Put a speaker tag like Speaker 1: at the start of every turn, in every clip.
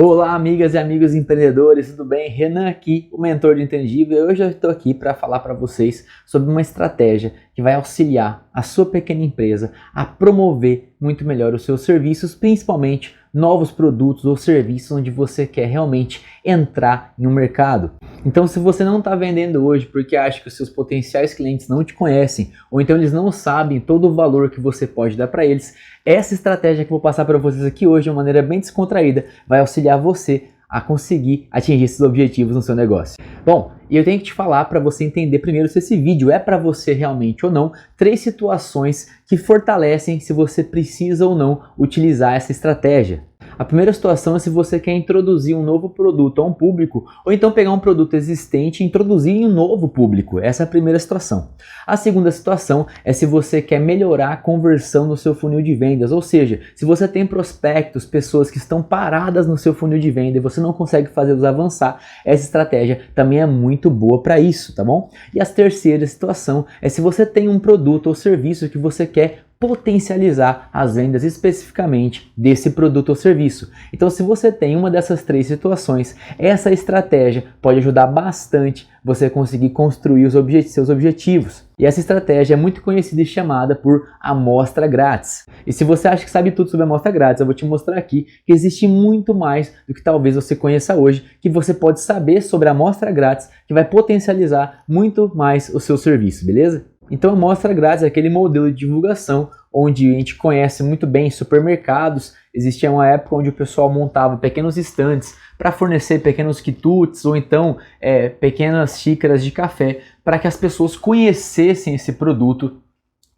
Speaker 1: Olá, amigas e amigos empreendedores, tudo bem? Renan aqui, o mentor do Intangível, e hoje eu estou aqui para falar para vocês sobre uma estratégia que vai auxiliar a sua pequena empresa a promover muito melhor os seus serviços, principalmente novos produtos ou serviços onde você quer realmente entrar em um mercado. Então, se você não está vendendo hoje porque acha que os seus potenciais clientes não te conhecem, ou então eles não sabem todo o valor que você pode dar para eles, essa estratégia que eu vou passar para vocês aqui hoje, de uma maneira bem descontraída, vai auxiliar você a conseguir atingir esses objetivos no seu negócio. Bom, e eu tenho que te falar para você entender primeiro se esse vídeo é para você realmente ou não, 3 situações que fortalecem se você precisa ou não utilizar essa estratégia. A primeira situação é se você quer introduzir um novo produto a um público, ou então pegar um produto existente e introduzir em um novo público. Essa é a primeira situação. A segunda situação é se você quer melhorar a conversão no seu funil de vendas, ou seja, se você tem prospectos, pessoas que estão paradas no seu funil de venda e você não consegue fazê-los avançar, essa estratégia também é muito boa para isso, tá bom? E a terceira situação é se você tem um produto ou serviço que você quer potencializar as vendas especificamente desse produto ou serviço. Então, se você tem uma dessas 3 situações, essa estratégia pode ajudar bastante você a conseguir construir os seus objetivos. E essa estratégia é muito conhecida e chamada por amostra grátis. E se você acha que sabe tudo sobre amostra grátis, eu vou te mostrar aqui que existe muito mais do que talvez você conheça hoje, que você pode saber sobre a amostra grátis, que vai potencializar muito mais o seu serviço, beleza? Então, a amostra grátis é aquele modelo de divulgação onde a gente conhece muito bem supermercados. Existia uma época onde o pessoal montava pequenos estandes para fornecer pequenos quitutes ou então pequenas xícaras de café para que as pessoas conhecessem esse produto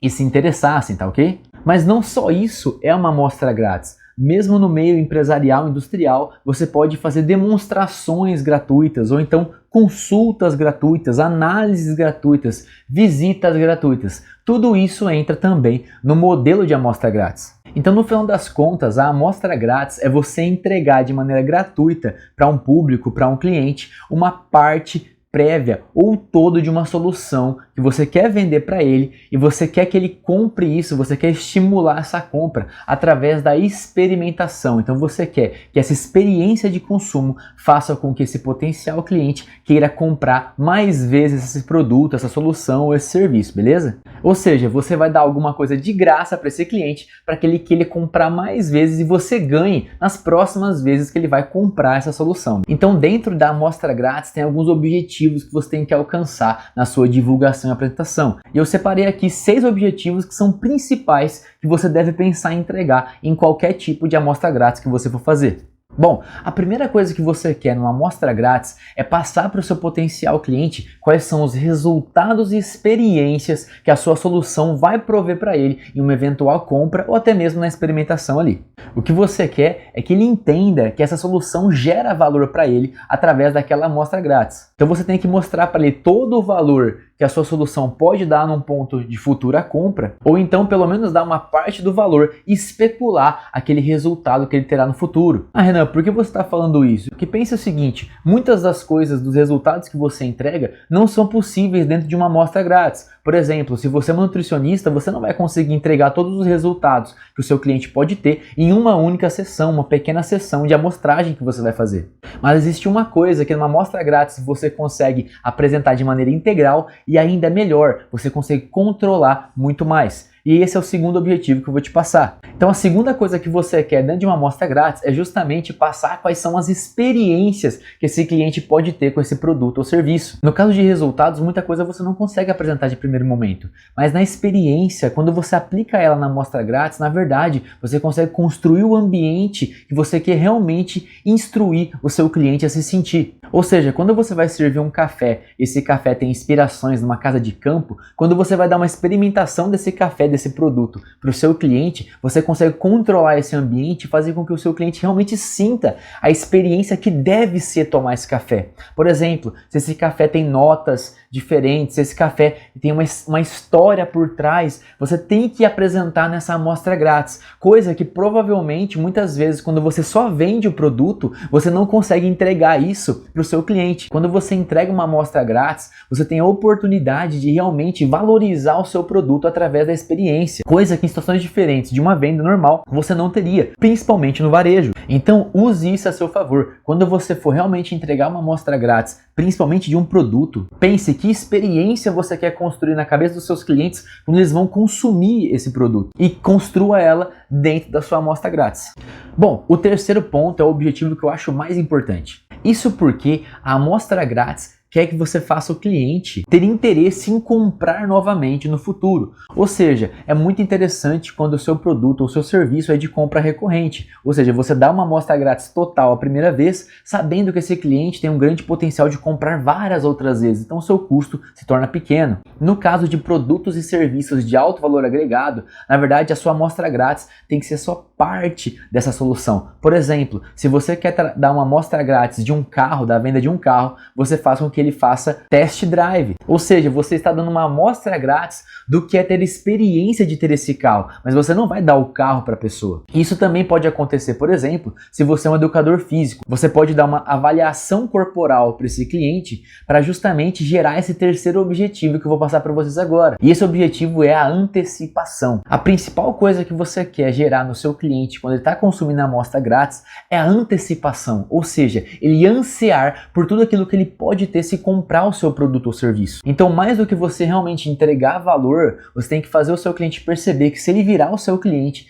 Speaker 1: e se interessassem, tá ok? Mas não só isso é uma amostra grátis. Mesmo no meio empresarial, industrial, você pode fazer demonstrações gratuitas ou então consultas gratuitas, análises gratuitas, visitas gratuitas. Tudo isso entra também no modelo de amostra grátis. Então, no final das contas, a amostra grátis é você entregar de maneira gratuita para um público, para um cliente, uma parte prévia ou todo de uma solução que você quer vender para ele e você quer que ele compre isso, você quer estimular essa compra através da experimentação. Então você quer que essa experiência de consumo faça com que esse potencial cliente queira comprar mais vezes esse produto, essa solução ou esse serviço, beleza? Ou seja, você vai dar alguma coisa de graça para esse cliente para que ele queira comprar mais vezes e você ganhe nas próximas vezes que ele vai comprar essa solução. Então, dentro da amostra grátis tem alguns objetivos que você tem que alcançar na sua divulgação e apresentação. E eu separei aqui 6 objetivos que são principais que você deve pensar em entregar em qualquer tipo de amostra grátis que você for fazer. Bom, a primeira coisa que você quer numa amostra grátis é passar para o seu potencial cliente quais são os resultados e experiências que a sua solução vai prover para ele em uma eventual compra ou até mesmo na experimentação ali. O que você quer é que ele entenda que essa solução gera valor para ele através daquela amostra grátis. Então você tem que mostrar para ele todo o valor que a sua solução pode dar num ponto de futura compra, ou então pelo menos dar uma parte do valor e especular aquele resultado que ele terá no futuro. Ah, Renan, por que você está falando isso? Porque pensa o seguinte, muitas das coisas, dos resultados que você entrega, não são possíveis dentro de uma amostra grátis. Por exemplo, se você é um nutricionista, você não vai conseguir entregar todos os resultados que o seu cliente pode ter em uma única sessão, uma pequena sessão de amostragem que você vai fazer. Mas existe uma coisa que numa amostra grátis você consegue apresentar de maneira integral e ainda melhor, você consegue controlar muito mais. E esse é o segundo objetivo que eu vou te passar. Então a segunda coisa que você quer dentro de uma amostra grátis é justamente passar quais são as experiências que esse cliente pode ter com esse produto ou serviço. No caso de resultados, muita coisa você não consegue apresentar de primeiro momento, mas na experiência, quando você aplica ela na amostra grátis, na verdade, você consegue construir o ambiente que você quer realmente instruir o seu cliente a se sentir. Ou seja, quando você vai servir um café, esse café tem inspirações numa casa de campo, quando você vai dar uma experimentação desse café, desse produto para o seu cliente, você consegue controlar esse ambiente e fazer com que o seu cliente realmente sinta a experiência que deve ser tomar esse café. Por exemplo, se esse café tem notas diferentes, se esse café tem uma história por trás, você tem que apresentar nessa amostra grátis, coisa que provavelmente muitas vezes quando você só vende o produto, você não consegue entregar isso para o seu cliente. Quando você entrega uma amostra grátis, você tem a oportunidade de realmente valorizar o seu produto através da experiência, coisa que em situações diferentes de uma venda normal você não teria, principalmente no varejo. Então use isso a seu favor. Quando você for realmente entregar uma amostra grátis, principalmente de um produto, pense que experiência você quer construir na cabeça dos seus clientes quando eles vão consumir esse produto e construa ela dentro da sua amostra grátis. Bom, o terceiro ponto é o objetivo que eu acho mais importante. Isso porque a amostra grátis quer que você faça o cliente ter interesse em comprar novamente no futuro. Ou seja, é muito interessante quando o seu produto ou seu serviço é de compra recorrente. Ou seja, você dá uma amostra grátis total a primeira vez, sabendo que esse cliente tem um grande potencial de comprar várias outras vezes. Então o seu custo se torna pequeno. No caso de produtos e serviços de alto valor agregado, na verdade a sua amostra grátis tem que ser só parte dessa solução. Por exemplo, se você quer dar uma amostra grátis de um carro, da venda de um carro, você faz com que ele faça test drive. Ou seja, você está dando uma amostra grátis do que é ter experiência de ter esse carro, mas você não vai dar o carro para a pessoa. Isso também pode acontecer, por exemplo, se você é um educador físico. Você pode dar uma avaliação corporal para esse cliente para justamente gerar esse terceiro objetivo que eu vou passar para vocês agora. E esse objetivo é a antecipação. A principal coisa que você quer gerar no seu cliente quando ele está consumindo a amostra grátis é a antecipação, ou seja, ele ansiar por tudo aquilo que ele pode ter se comprar o seu produto ou serviço. Então, mais do que você realmente entregar valor, você tem que fazer o seu cliente perceber que se ele virar o seu cliente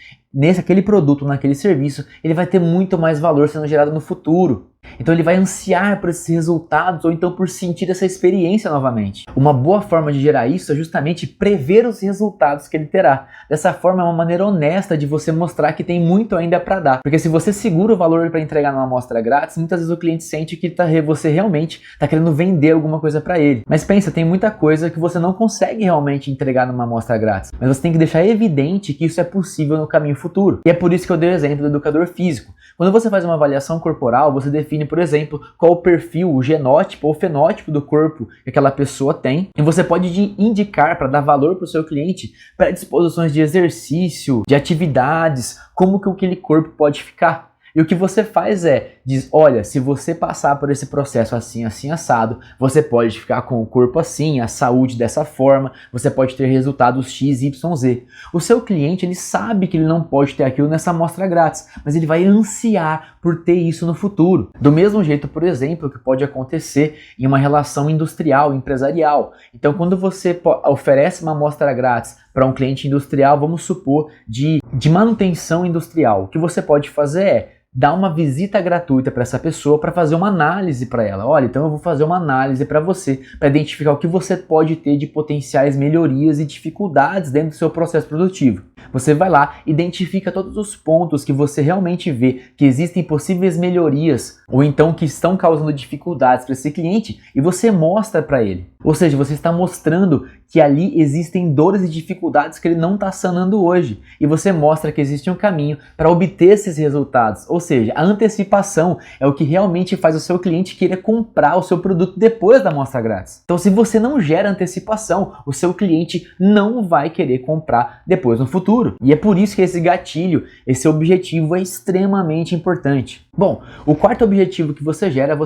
Speaker 1: aquele produto, naquele serviço, ele vai ter muito mais valor sendo gerado no futuro. Então ele vai ansiar por esses resultados ou então por sentir essa experiência novamente. Uma boa forma de gerar isso é justamente prever os resultados que ele terá. Dessa forma é uma maneira honesta de você mostrar que tem muito ainda para dar. Porque se você segura o valor para entregar numa amostra grátis, muitas vezes o cliente sente que você realmente está querendo vender alguma coisa para ele. Mas pensa, tem muita coisa que você não consegue realmente entregar numa amostra grátis. Mas você tem que deixar evidente que isso é possível no caminho futuro. E é por isso que eu dei o exemplo do educador físico. Quando você faz uma avaliação corporal, você define, por exemplo, qual o perfil, o genótipo ou fenótipo do corpo que aquela pessoa tem. E você pode indicar, para dar valor para o seu cliente, predisposições de exercício, de atividades, como que aquele corpo pode ficar. E o que você faz diz, olha, se você passar por esse processo assim, assim, assado, você pode ficar com o corpo assim, a saúde dessa forma, você pode ter resultados X, Y, Z. O seu cliente, ele sabe que ele não pode ter aquilo nessa amostra grátis, mas ele vai ansiar por ter isso no futuro. Do mesmo jeito, por exemplo, que pode acontecer em uma relação industrial, empresarial. Então, quando você oferece uma amostra grátis para um cliente industrial, vamos supor, de manutenção industrial, o que você pode fazer dar uma visita gratuita para essa pessoa para fazer uma análise para ela. Olha, então eu vou fazer uma análise para você, para identificar o que você pode ter de potenciais melhorias e dificuldades dentro do seu processo produtivo. Você vai lá, identifica todos os pontos que você realmente vê que existem possíveis melhorias ou então que estão causando dificuldades para esse cliente e você mostra para ele. Ou seja, você está mostrando que ali existem dores e dificuldades que ele não está sanando hoje. E você mostra que existe um caminho para obter esses resultados. Ou seja, a antecipação é o que realmente faz o seu cliente querer comprar o seu produto depois da amostra grátis. Então, se você não gera antecipação, o seu cliente não vai querer comprar depois no futuro. E é por isso que esse gatilho, esse objetivo é extremamente importante. Bom, o quarto objetivo que você gera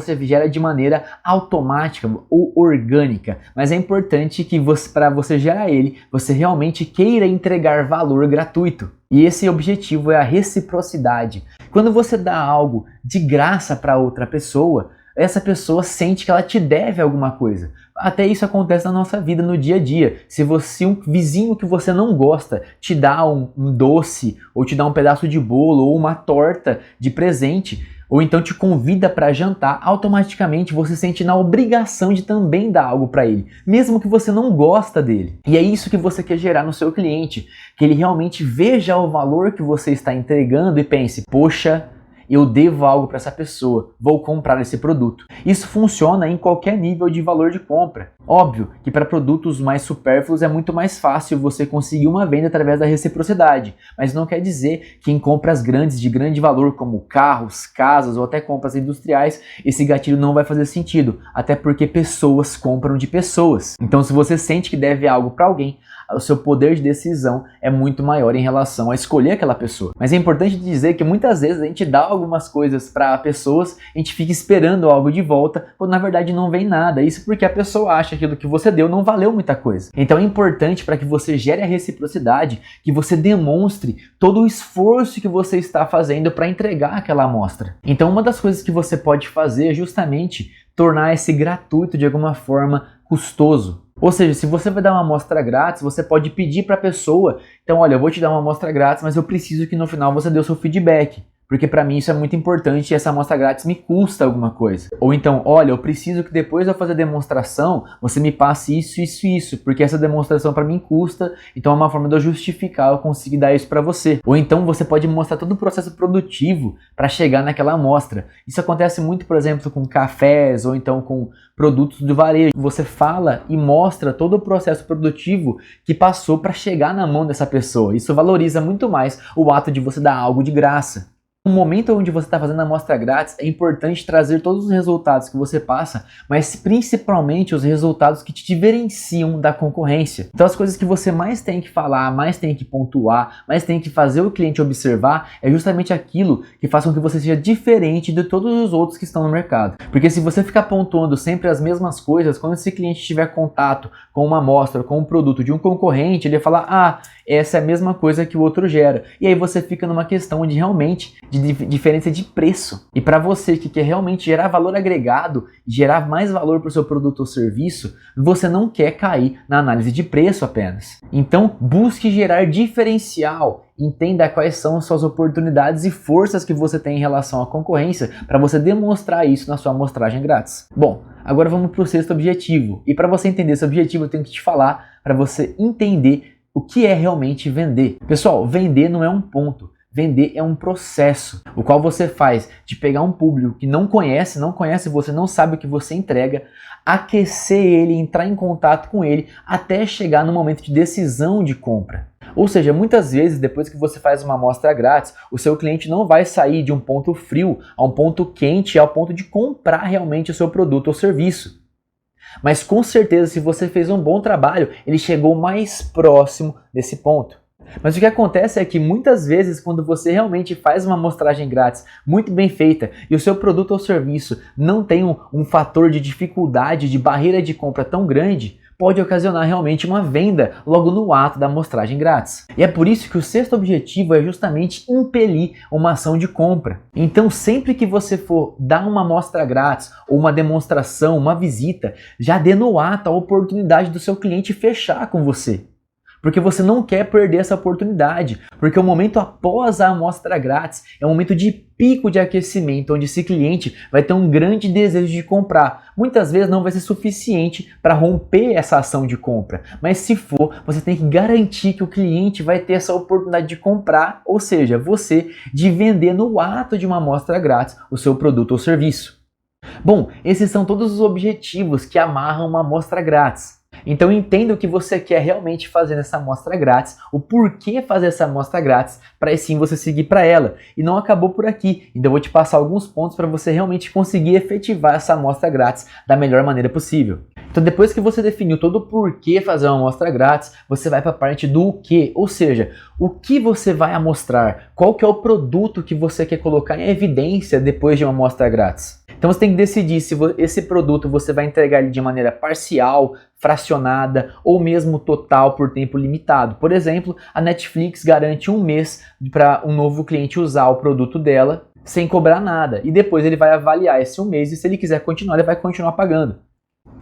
Speaker 1: de maneira automática ou orgânica. Mas é importante que para você gerar ele, você realmente queira entregar valor gratuito. E esse objetivo é a reciprocidade. Quando você dá algo de graça para outra pessoa, essa pessoa sente que ela te deve alguma coisa. Até isso acontece na nossa vida no dia a dia. Se um vizinho que você não gosta te dá um doce, ou te dá um pedaço de bolo, ou uma torta de presente, ou então te convida para jantar, automaticamente você sente na obrigação de também dar algo para ele, mesmo que você não gosta dele. E é isso que você quer gerar no seu cliente, que ele realmente veja o valor que você está entregando e pense, poxa, eu devo algo para essa pessoa, vou comprar esse produto. Isso funciona em qualquer nível de valor de compra. Óbvio que para produtos mais supérfluos é muito mais fácil você conseguir uma venda através da reciprocidade, mas não quer dizer que em compras grandes de grande valor como carros, casas ou até compras industriais, esse gatilho não vai fazer sentido, até porque pessoas compram de pessoas. Então se você sente que deve algo para alguém, o seu poder de decisão é muito maior em relação a escolher aquela pessoa. Mas é importante dizer que muitas vezes a gente dá algumas coisas para pessoas, a gente fica esperando algo de volta, quando na verdade não vem nada. Isso porque a pessoa acha que aquilo que você deu não valeu muita coisa. Então é importante para que você gere a reciprocidade, que você demonstre todo o esforço que você está fazendo para entregar aquela amostra. Então uma das coisas que você pode fazer é justamente tornar esse gratuito de alguma forma custoso. Ou seja, se você vai dar uma amostra grátis, você pode pedir para a pessoa, então olha, eu vou te dar uma amostra grátis, mas eu preciso que no final você dê o seu feedback. Porque para mim isso é muito importante e essa amostra grátis me custa alguma coisa. Ou então, olha, eu preciso que depois de eu fazer a demonstração, você me passe isso, isso e isso, porque essa demonstração para mim custa, então é uma forma de eu justificar, eu conseguir dar isso para você. Ou então você pode mostrar todo o processo produtivo para chegar naquela amostra. Isso acontece muito, por exemplo, com cafés ou então com produtos do varejo. Você fala e mostra todo o processo produtivo que passou para chegar na mão dessa pessoa. Isso valoriza muito mais o ato de você dar algo de graça. No momento onde você está fazendo a amostra grátis, é importante trazer todos os resultados que você passa, mas principalmente os resultados que te diferenciam da concorrência. Então as coisas que você mais tem que falar, mais tem que pontuar, mais tem que fazer o cliente observar, é justamente aquilo que faz com que você seja diferente de todos os outros que estão no mercado. Porque se você ficar pontuando sempre as mesmas coisas, quando esse cliente tiver contato com uma amostra, com um produto de um concorrente, ele vai falar, ah, essa é a mesma coisa que o outro gera. E aí você fica numa questão de realmente de diferença de preço. E para você que quer realmente gerar valor agregado, gerar mais valor para o seu produto ou serviço, você não quer cair na análise de preço apenas. Então busque gerar diferencial. Entenda quais são as suas oportunidades e forças que você tem em relação à concorrência para você demonstrar isso na sua amostragem grátis. Bom, agora vamos para o sexto objetivo. E para você entender esse objetivo, eu tenho que te falar para você entender o que é realmente vender. Pessoal, vender não é um ponto. Vender é um processo, o qual você faz de pegar um público que não conhece você, não sabe o que você entrega, aquecer ele, entrar em contato com ele, até chegar no momento de decisão de compra. Ou seja, muitas vezes, depois que você faz uma amostra grátis, o seu cliente não vai sair de um ponto frio a um ponto quente, ao ponto de comprar realmente o seu produto ou serviço. Mas com certeza, se você fez um bom trabalho, ele chegou mais próximo desse ponto. Mas o que acontece é que muitas vezes quando você realmente faz uma amostragem grátis muito bem feita e o seu produto ou serviço não tem um fator de dificuldade, de barreira de compra tão grande, pode ocasionar realmente uma venda logo no ato da amostragem grátis. E é por isso que o sexto objetivo é justamente impelir uma ação de compra. Então sempre que você for dar uma amostra grátis ou uma demonstração, uma visita, já dê no ato a oportunidade do seu cliente fechar com você. Porque você não quer perder essa oportunidade, porque o momento após a amostra grátis é um momento de pico de aquecimento, onde esse cliente vai ter um grande desejo de comprar. Muitas vezes não vai ser suficiente para romper essa ação de compra, mas se for, você tem que garantir que o cliente vai ter essa oportunidade de comprar, ou seja, você de vender no ato de uma amostra grátis o seu produto ou serviço. Bom, esses são todos os objetivos que amarram uma amostra grátis. Então entenda o que você quer realmente fazer nessa amostra grátis, o porquê fazer essa amostra grátis, para aí sim você seguir para ela. E não acabou por aqui, então eu vou te passar alguns pontos para você realmente conseguir efetivar essa amostra grátis da melhor maneira possível. Então depois que você definiu todo o porquê fazer uma amostra grátis, você vai para a parte do o que, ou seja, o que você vai amostrar, qual que é o produto que você quer colocar em evidência depois de uma amostra grátis. Então você tem que decidir se esse produto você vai entregar ele de maneira parcial, fracionada ou mesmo total por tempo limitado. Por exemplo, a Netflix garante um mês para um novo cliente usar o produto dela sem cobrar nada. E depois ele vai avaliar esse um mês e se ele quiser continuar, ele vai continuar pagando.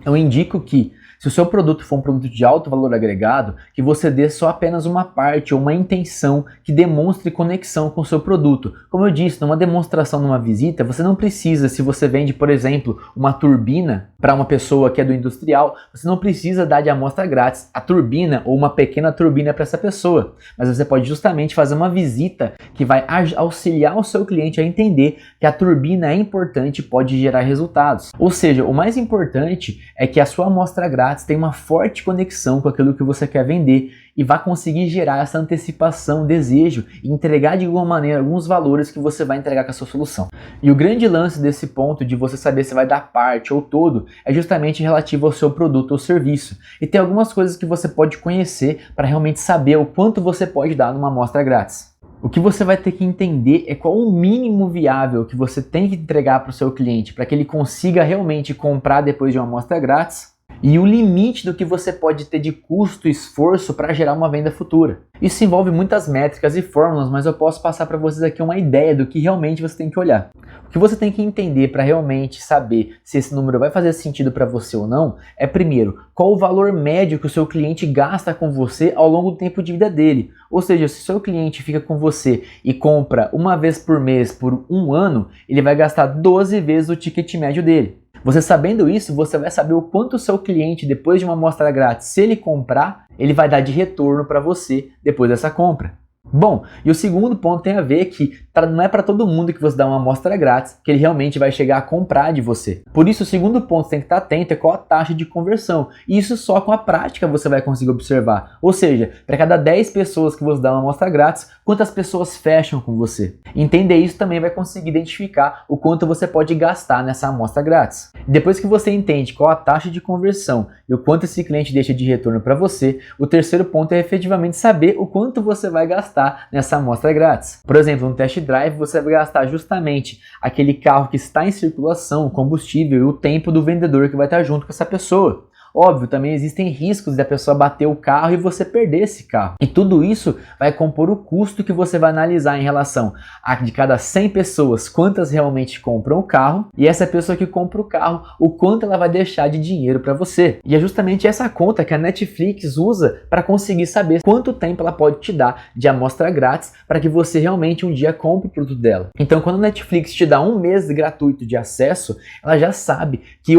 Speaker 1: Eu indico que Se o seu produto for um produto de alto valor agregado, que você dê só apenas uma parte ou uma intenção que demonstre conexão com o seu produto. Como eu disse, numa demonstração, numa visita, você não precisa, se você vende, por exemplo, uma turbina para uma pessoa que é do industrial, você não precisa dar de amostra grátis a turbina ou uma pequena turbina para essa pessoa. Mas você pode justamente fazer uma visita que vai auxiliar o seu cliente a entender que a turbina é importante e pode gerar resultados. Ou seja, o mais importante é que a sua amostra grátis tem uma forte conexão com aquilo que você quer vender e vai conseguir gerar essa antecipação, desejo e entregar de alguma maneira alguns valores que você vai entregar com a sua solução. E o grande lance desse ponto de você saber se vai dar parte ou todo é justamente relativo ao seu produto ou serviço. E tem algumas coisas que você pode conhecer para realmente saber o quanto você pode dar numa amostra grátis. O que você vai ter que entender é qual o mínimo viável que você tem que entregar para o seu cliente para que ele consiga realmente comprar depois de uma amostra grátis e o limite do que você pode ter de custo e esforço para gerar uma venda futura. Isso envolve muitas métricas e fórmulas, mas eu posso passar para vocês aqui uma ideia do que realmente você tem que olhar. O que você tem que entender para realmente saber se esse número vai fazer sentido para você ou não é, primeiro, qual o valor médio que o seu cliente gasta com você ao longo do tempo de vida dele. Ou seja, se o seu cliente fica com você e compra uma vez por mês por um ano, ele vai gastar 12 vezes o ticket médio dele. Você sabendo isso, você vai saber o quanto o seu cliente, depois de uma amostra grátis, se ele comprar, ele vai dar de retorno para você depois dessa compra. Bom, e o segundo ponto tem a ver que não é para todo mundo que você dá uma amostra grátis que ele realmente vai chegar a comprar de você. Por isso, o segundo ponto que você tem que estar atento é qual a taxa de conversão. E isso só com a prática você vai conseguir observar. Ou seja, para cada 10 pessoas que você dá uma amostra grátis, quantas pessoas fecham com você? Entender isso também vai conseguir identificar o quanto você pode gastar nessa amostra grátis. Depois que você entende qual a taxa de conversão e o quanto esse cliente deixa de retorno para você, o terceiro ponto é efetivamente saber o quanto você vai gastar nessa amostra grátis. Por exemplo, no test drive você vai gastar justamente aquele carro que está em circulação, o combustível e o tempo do vendedor que vai estar junto com essa pessoa. Óbvio, também existem riscos da pessoa bater o carro e você perder esse carro. E tudo isso vai compor o custo que você vai analisar em relação a de cada 100 pessoas, quantas realmente compram o carro, e essa pessoa que compra o carro, o quanto ela vai deixar de dinheiro para você. E é justamente essa conta que a Netflix usa para conseguir saber quanto tempo ela pode te dar de amostra grátis para que você realmente um dia compre o produto dela. Então, quando a Netflix te dá um mês gratuito de acesso, ela já sabe que,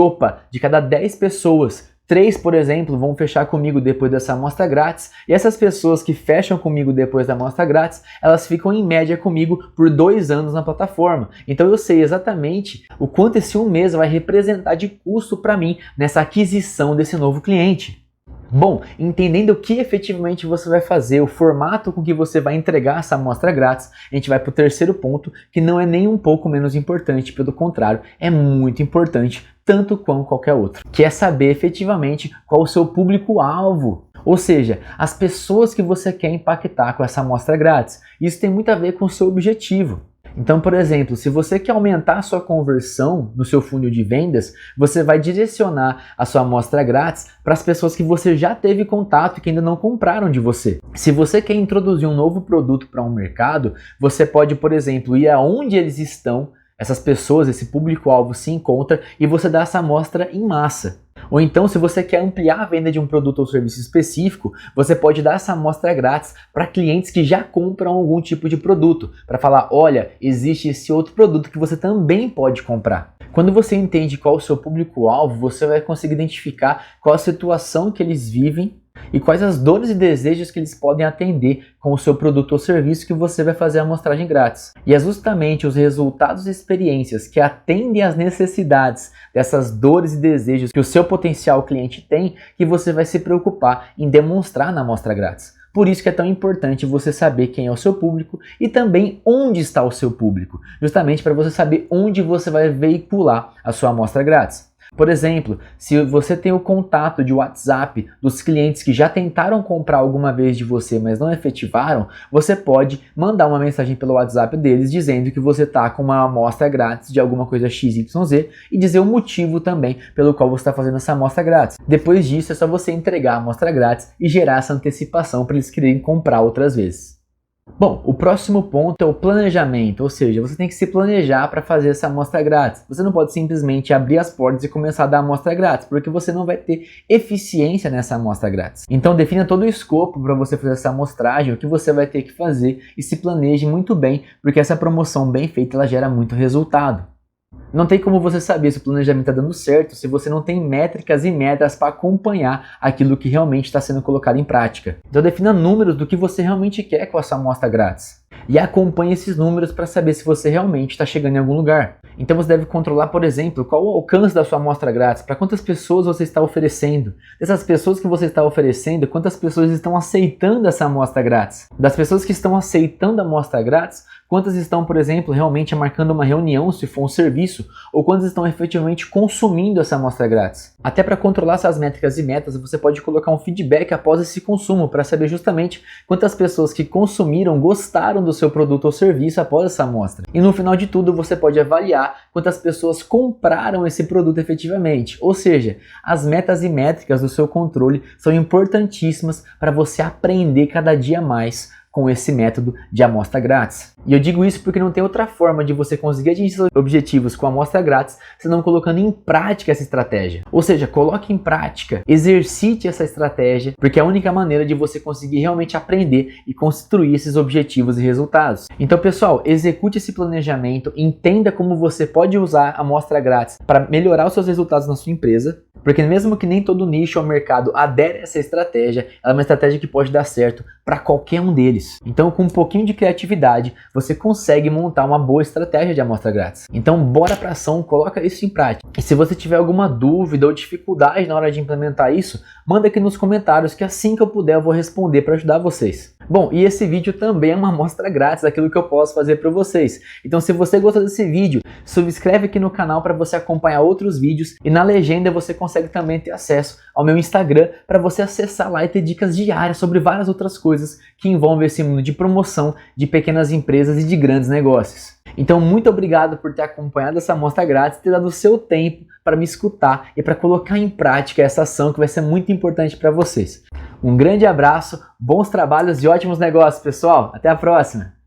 Speaker 1: de cada 10 pessoas, 3, por exemplo, vão fechar comigo depois dessa amostra grátis, e essas pessoas que fecham comigo depois da amostra grátis, elas ficam em média comigo por 2 anos na plataforma. Então eu sei exatamente o quanto esse um mês vai representar de custo para mim nessa aquisição desse novo cliente. Bom, entendendo o que efetivamente você vai fazer, o formato com que você vai entregar essa amostra grátis, a gente vai para o terceiro ponto, que não é nem um pouco menos importante, pelo contrário, é muito importante, tanto quanto qualquer outro, que é saber efetivamente qual o seu público-alvo. Ou seja, as pessoas que você quer impactar com essa amostra grátis. Isso tem muito a ver com o seu objetivo. Então, por exemplo, se você quer aumentar a sua conversão no seu funil de vendas, você vai direcionar a sua amostra grátis para as pessoas que você já teve contato e que ainda não compraram de você. Se você quer introduzir um novo produto para um mercado, você pode, por exemplo, ir aonde eles estão, essas pessoas, esse público-alvo se encontra e você dá essa amostra em massa. Ou então, se você quer ampliar a venda de um produto ou serviço específico, você pode dar essa amostra grátis para clientes que já compram algum tipo de produto, para falar, olha, existe esse outro produto que você também pode comprar. Quando você entende qual é o seu público-alvo, você vai conseguir identificar qual a situação que eles vivem e quais as dores e desejos que eles podem atender com o seu produto ou serviço que você vai fazer a amostragem grátis. E é justamente os resultados e experiências que atendem às necessidades dessas dores e desejos que o seu potencial cliente tem que você vai se preocupar em demonstrar na amostra grátis. Por isso que é tão importante você saber quem é o seu público e também onde está o seu público, justamente para você saber onde você vai veicular a sua amostra grátis. Por exemplo, se você tem o contato de WhatsApp dos clientes que já tentaram comprar alguma vez de você, mas não efetivaram, você pode mandar uma mensagem pelo WhatsApp deles dizendo que você está com uma amostra grátis de alguma coisa XYZ e dizer o motivo também pelo qual você está fazendo essa amostra grátis. Depois disso, é só você entregar a amostra grátis e gerar essa antecipação para eles quererem comprar outras vezes. Bom, o próximo ponto é o planejamento, ou seja, você tem que se planejar para fazer essa amostra grátis. Você não pode simplesmente abrir as portas e começar a dar amostra grátis, porque você não vai ter eficiência nessa amostra grátis. Então defina todo o escopo para você fazer essa amostragem, o que você vai ter que fazer e se planeje muito bem, porque essa promoção bem feita ela gera muito resultado. Não tem como você saber se o planejamento está dando certo se você não tem métricas e metas para acompanhar aquilo que realmente está sendo colocado em prática. Então defina números do que você realmente quer com essa amostra grátis. E acompanhe esses números para saber se você realmente está chegando em algum lugar. Então você deve controlar, por exemplo, qual o alcance da sua amostra grátis, para quantas pessoas você está oferecendo. Dessas pessoas que você está oferecendo, quantas pessoas estão aceitando essa amostra grátis. Das pessoas que estão aceitando a amostra grátis, quantas estão, por exemplo, realmente marcando uma reunião, se for um serviço, ou quantas estão efetivamente consumindo essa amostra grátis. Até para controlar essas métricas e metas, você pode colocar um feedback após esse consumo, para saber justamente quantas pessoas que consumiram gostaram do seu produto ou serviço após essa amostra. E no final de tudo, você pode avaliar quantas pessoas compraram esse produto efetivamente. Ou seja, as metas e métricas do seu controle são importantíssimas para você aprender cada dia mais com esse método de amostra grátis. E eu digo isso porque não tem outra forma de você conseguir atingir seus objetivos com a amostra grátis senão colocando em prática essa estratégia. Ou seja, coloque em prática, exercite essa estratégia, porque é a única maneira de você conseguir realmente aprender e construir esses objetivos e resultados. Então, pessoal, execute esse planejamento, entenda como você pode usar a amostra grátis para melhorar os seus resultados na sua empresa, porque mesmo que nem todo nicho ou mercado adere a essa estratégia, ela é uma estratégia que pode dar certo para qualquer um deles. Então, com um pouquinho de criatividade, você consegue montar uma boa estratégia de amostra grátis. Então, bora para ação, coloca isso em prática. E se você tiver alguma dúvida ou dificuldade na hora de implementar isso, manda aqui nos comentários que assim que eu puder eu vou responder para ajudar vocês. Bom, e esse vídeo também é uma amostra grátis daquilo que eu posso fazer para vocês. Então, se você gostou desse vídeo, subscreve aqui no canal para você acompanhar outros vídeos e na legenda você consegue também ter acesso ao meu Instagram para você acessar lá e ter dicas diárias sobre várias outras coisas que envolvem esse mundo de promoção de pequenas empresas e de grandes negócios. Então, muito obrigado por ter acompanhado essa amostra grátis, ter dado o seu tempo para me escutar e para colocar em prática essa ação que vai ser muito importante para vocês. Um grande abraço, bons trabalhos e ótimos negócios, pessoal. Até a próxima!